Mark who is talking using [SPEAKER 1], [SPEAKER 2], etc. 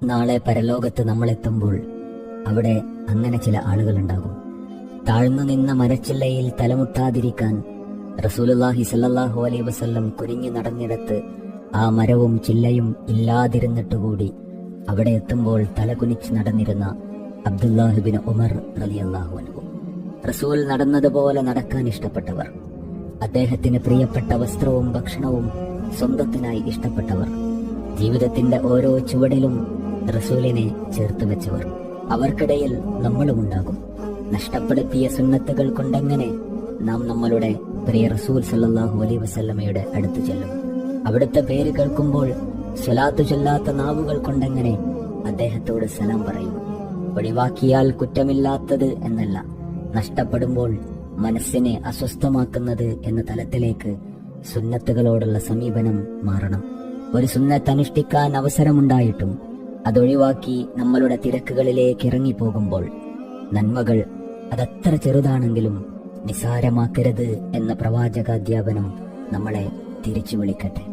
[SPEAKER 1] നാളെ പരലോകത്ത് നമ്മളെത്തുമ്പോൾ അവിടെ അങ്ങനെ ചില ആളുകളുണ്ടാകും. താഴ്ന്നു നിന്ന മരച്ചില്ലയിൽ തലമുട്ടാതിരിക്കാൻ റസൂലുള്ളാഹി സ്വല്ലല്ലാഹു അലൈഹി വസല്ലം കുനിഞ്ഞു നടന്നിടത്ത് ആ മരവും ചില്ലയും ഇല്ലാതിരുന്നിട്ടുകൂടി അവിടെ എത്തുമ്പോൾ തലകുനിച്ച് നടന്നിരുന്ന അബ്ദുല്ലാഹിബ്നു ഉമർ റളിയല്ലാഹു അൻഹു. റസൂൽ നടന്നതുപോലെ നടക്കാൻ ഇഷ്ടപ്പെട്ടവർ, അദ്ദേഹത്തിന് പ്രിയപ്പെട്ട വസ്ത്രവും ഭക്ഷണവും സ്വന്തത്തിനായി ഇഷ്ടപ്പെട്ടവർ, ജീവിതത്തിന്റെ ഓരോ ചുവടിലും റസൂലിനെ ചേർത്ത് വെച്ചവർ. അവർക്കിടയിൽ നമ്മളുമുണ്ടാകും. നഷ്ടപ്പെടുത്തിയ സുന്നത്തുകൾ കൊണ്ടെങ്ങനെ നാം നമ്മളുടെ പ്രിയ റസൂൽ സല്ലല്ലാഹു അലൈഹി വസല്ലമയുടെ അടുത്ത് ചെല്ലും? അവിടുത്തെ പേര് കേൾക്കുമ്പോൾ സ്വലാത്ത് ചൊല്ലാത്ത നാവുകൾ കൊണ്ടെങ്ങനെ അദ്ദേഹത്തോട് സലാം പറയും? ഒഴിവാക്കിയാൽ കുറ്റമില്ലാത്തത് എന്നല്ല, നഷ്ടപ്പെടുമ്പോൾ മനസ്സിനെ അസ്വസ്ഥമാക്കുന്നത് എന്ന തലത്തിലേക്ക് സുന്നത്തുകളോടുള്ള സമീപനം മാറണം. ഒരു സുന്നത്ത് അനുഷ്ഠിക്കാൻ അവസരമുണ്ടായിട്ടും അതൊഴിവാക്കി നമ്മളുടെ തിരക്കുകളിലേക്ക് ഇറങ്ങിപ്പോകുമ്പോൾ നന്മകൾ അതത്ര ചെറുതാണെങ്കിലും നിസാരമാക്കരുത് എന്ന പ്രവാചകാധ്യാപനം നമ്മളെ തിരിച്ചു വിളിക്കട്ടെ.